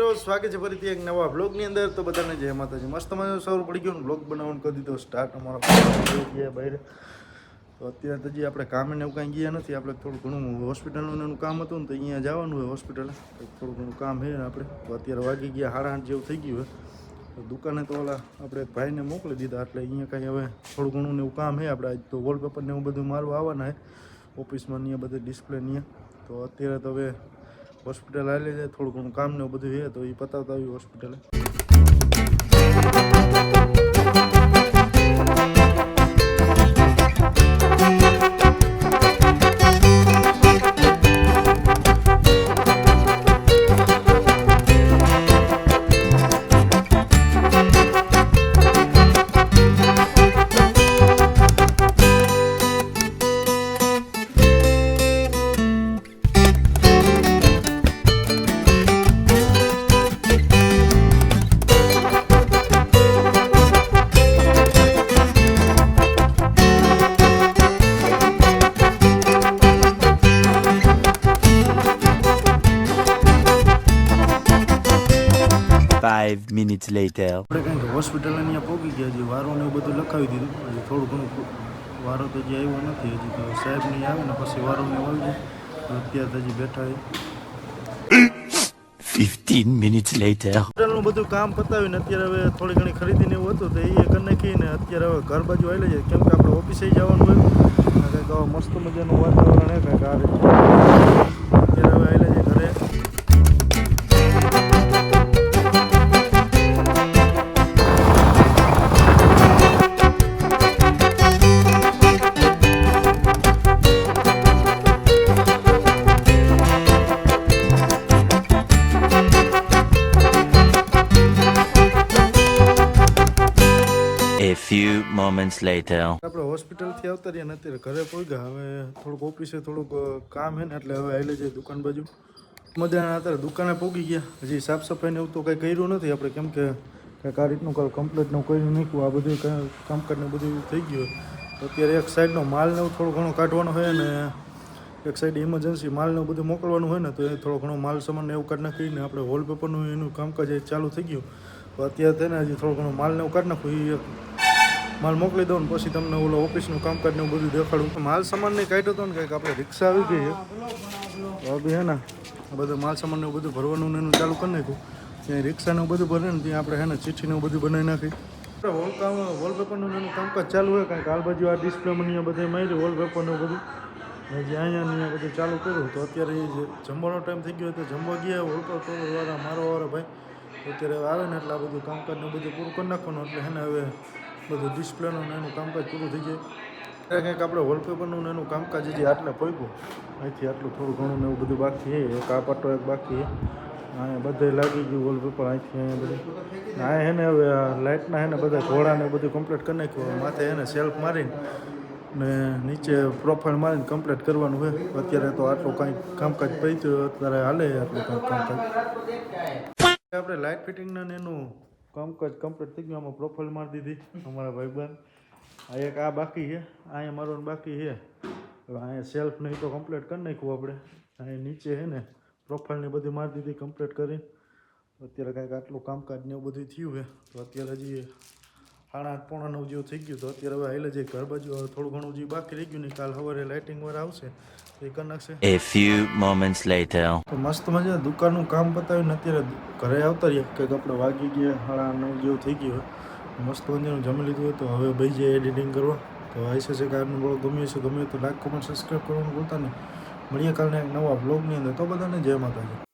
મિત્રો, સ્વાગત છે ફરીથી એક નવા બ્લોગની અંદર। તો બધાને જય માતાજી। મસ્ત મજાનો સવાર પડી ગયો, બ્લોગ બનાવવાનું કરી દીધો સ્ટાર્ટ। અમારા ગયા બહાર તો અત્યારે હજી આપણે કામે ને એવું કાંઈ ગયા નથી। આપણે થોડું ઘણું હોસ્પિટલનું એનું કામ હતું ને, તો અહીંયા જવાનું હોય હોસ્પિટલે, થોડું ઘણું કામ છે આપણે। તો અત્યારે વાગી ગયા 8:30 જેવું થઈ ગયું હોય। તો દુકાને તો ઓલા આપણે એક ભાઈને મોકલી દીધા, એટલે અહીંયા કાંઈ હવે થોડું ઘણું ને એવું કામ છે આપણે। આજ તો વોલપેપર ને એવું બધું મારવા આવવાના છે ઓફિસમાં, અહીંયા બધે ડિસ્પ્લે ને। તો અત્યારે તો હવે હોસ્પિટલ આવી જાય, થોડું ઘણું કામ ને બધું છે, તો એ પતાવતા આવ્યું હોસ્પિટલે। minutes later આપણે કંઈક હોસ્પિટલ અહીંયા પહોંચી ગયા, હજી વારો ને એવું બધું લખાવી દીધું। હજી થોડું ઘણું વારો તો હજી આવ્યો નથી, હજી તો સાહેબ નહીં આવે ને પછી વારો ને આવી જાય। અત્યારે હજી બેઠા 15 minutes later હોસ્પિટલનું બધું કામ પતાવીને અત્યારે હવે થોડી ઘણી ખરીદીને એવું હતું તો એ કરી નાખીને અત્યારે હવે ઘર બાજુ આવી જાય, કેમ કે આપણે ઓફિસે જવાનું હોય। કંઈક મસ્ત મજાનું વાતાવરણ હે, કંઈક આ રીતે અત્યારે હવે આવી જાય ઘરે। A few moments later આપણે હોસ્પિટલથી આવતા રહ્યા ને અત્યારે ઘરે પહોંચ્યા। હવે થોડુંક ઓફિસે થોડુંક કામ છે ને, એટલે હવે આવી જાય દુકાન બાજુ। મજાના અત્યારે દુકાને પહોંચી ગયા, હજી સાફ સફાઈને એવું તો કંઈ કર્યું નથી આપણે, કેમ કે કંઈક આ રીતનું કાલ કમ્પ્લીટનું કર્યું નહીં। આ બધું કંઈ કામકાજ ને બધું થઈ ગયું। તો અત્યારે એક સાઈડનો માલ ને એવું થોડું ઘણું કાઢવાનું હોય ને, એક સાઈડ ઇમરજન્સી માલ ને બધું મોકલવાનું હોય ને, તો એ થોડો ઘણો માલ સામાન એવું કાઢી નાખીને આપણે વોલપેપરનું એનું કામકાજ ચાલુ થઈ ગયું। તો અત્યારે તેને હજી થોડું ઘણું માલ ને એવું કાઢી નાખું, એ માલ મોકલી દઉં ને પછી તમને ઓલો ઓફિસનું કામકાજ ને બધું દેખાડું। માલ સામાન નહીં કાઢ્યો હતો ને, કંઈક આપણે રિક્ષા આવી ગઈ છે, તો બી હે ને આ બધું માલ સામાન ને બધું ભરવાનું ને એનું ચાલુ કરી નાખ્યું। ત્યાં રિક્ષાને બધું ભરે ને ત્યાં આપણે હે ને ચિઠ્ઠીને બધું બનાવી નાખી। વોલપેપરનું એનું કામકાજ ચાલુ હોય, કાંઈક આ બાજુ આ ડિસ્પ્લેમાં અહીંયા બધે માર્યું વોલપેપરનું બધું, હજી અહીંયા બધું ચાલુ કર્યું। તો અત્યારે એ જમવાનો ટાઈમ થઈ ગયો, તો જમવા ગયા વોલપેપરવાળા મારો ભાઈ, તો અત્યારે આવે ને એટલે આ બધું કામકાજને બધું પૂરું કરી નાખવાનું, એટલે હે ને હવે બધું ડિસ્પ્લેનું ને એનું કામકાજ પૂરું થઈ જાય। કંઈક આપણે વોલપેપરનું ને એનું કામકાજ હજી આટલે પહોંચ્યું, અહીંથી આટલું થોડું ઘણું ને એવું બધું બાકી છે। એક આ પટ્ટો એક બાકી છે, અહીંયા બધે લાગી ગયું વોલપેપર અહીંથી અહીંયા બધું। હા હે ને હવે લાઇટના હે ને બધા ઘોડાને બધું કમ્પ્લીટ કરી નાખ્યું। માથે હે ને સેલ્ફ મારીને ને નીચે પ્રોફાઇલ મારીને કમ્પ્લીટ કરવાનું હોય। અત્યારે તો આટલું કાંઈક કામકાજ પહોંચ્યું, અત્યારે હાલે આટલું કાંઈક કામકાજ। આપણે લાઇટ ફિટિંગના ને એનું કામકાજ કમ્પ્લીટ થઈ ગયું, આમાં પ્રોફાઇલ મારી દીધી અમારા ભાઈબંધ। આ એક આ બાકી છે, અહીંયા મારવાનું બાકી છે। હવે અહીંયા સેલ્ફ નહીં તો કમ્પ્લીટ કરી નાખ્યું આપણે। અહીંયા નીચે છે ને પ્રોફાઇલને બધી મારી દીધી કમ્પ્લીટ કરીને। અત્યારે કાંઈક આટલું કામકાજ ને એવું બધું થયું છે। તો અત્યારે હજી 8:30 પોણા 9 જેવું થઈ ગયું। તો અત્યારે હવે હાલે જાય ઘર બાજુ, થોડું ઘણું જે બાકી રહી ગયું ને કાલ સવારે લાઇટિંગ વાર આવશે એ કરી નાખશે। A few moments later તો મસ્ત મજા દુકાનનું કામ પતાવીને અત્યારે ઘરે આવતા રહ્યા, કંઈક આપણે વાગી ગયા 9:30 જેવું થઈ ગયું। મસ્ત મજાનું જમી લીધું હોય, તો હવે ભાઈ જાય એડિટિંગ કરવા। તો આશા છે કે આજનું બ્લોગ ગમ્યું હશે, ગમે તો લાઈક કોમેન્ટ સબસ્ક્રાઈબ કરવાનું ભૂલતા નહીં। મળીએ કાલના એક નવા બ્લોગની અંદર। તો બધાને જય માતાજી।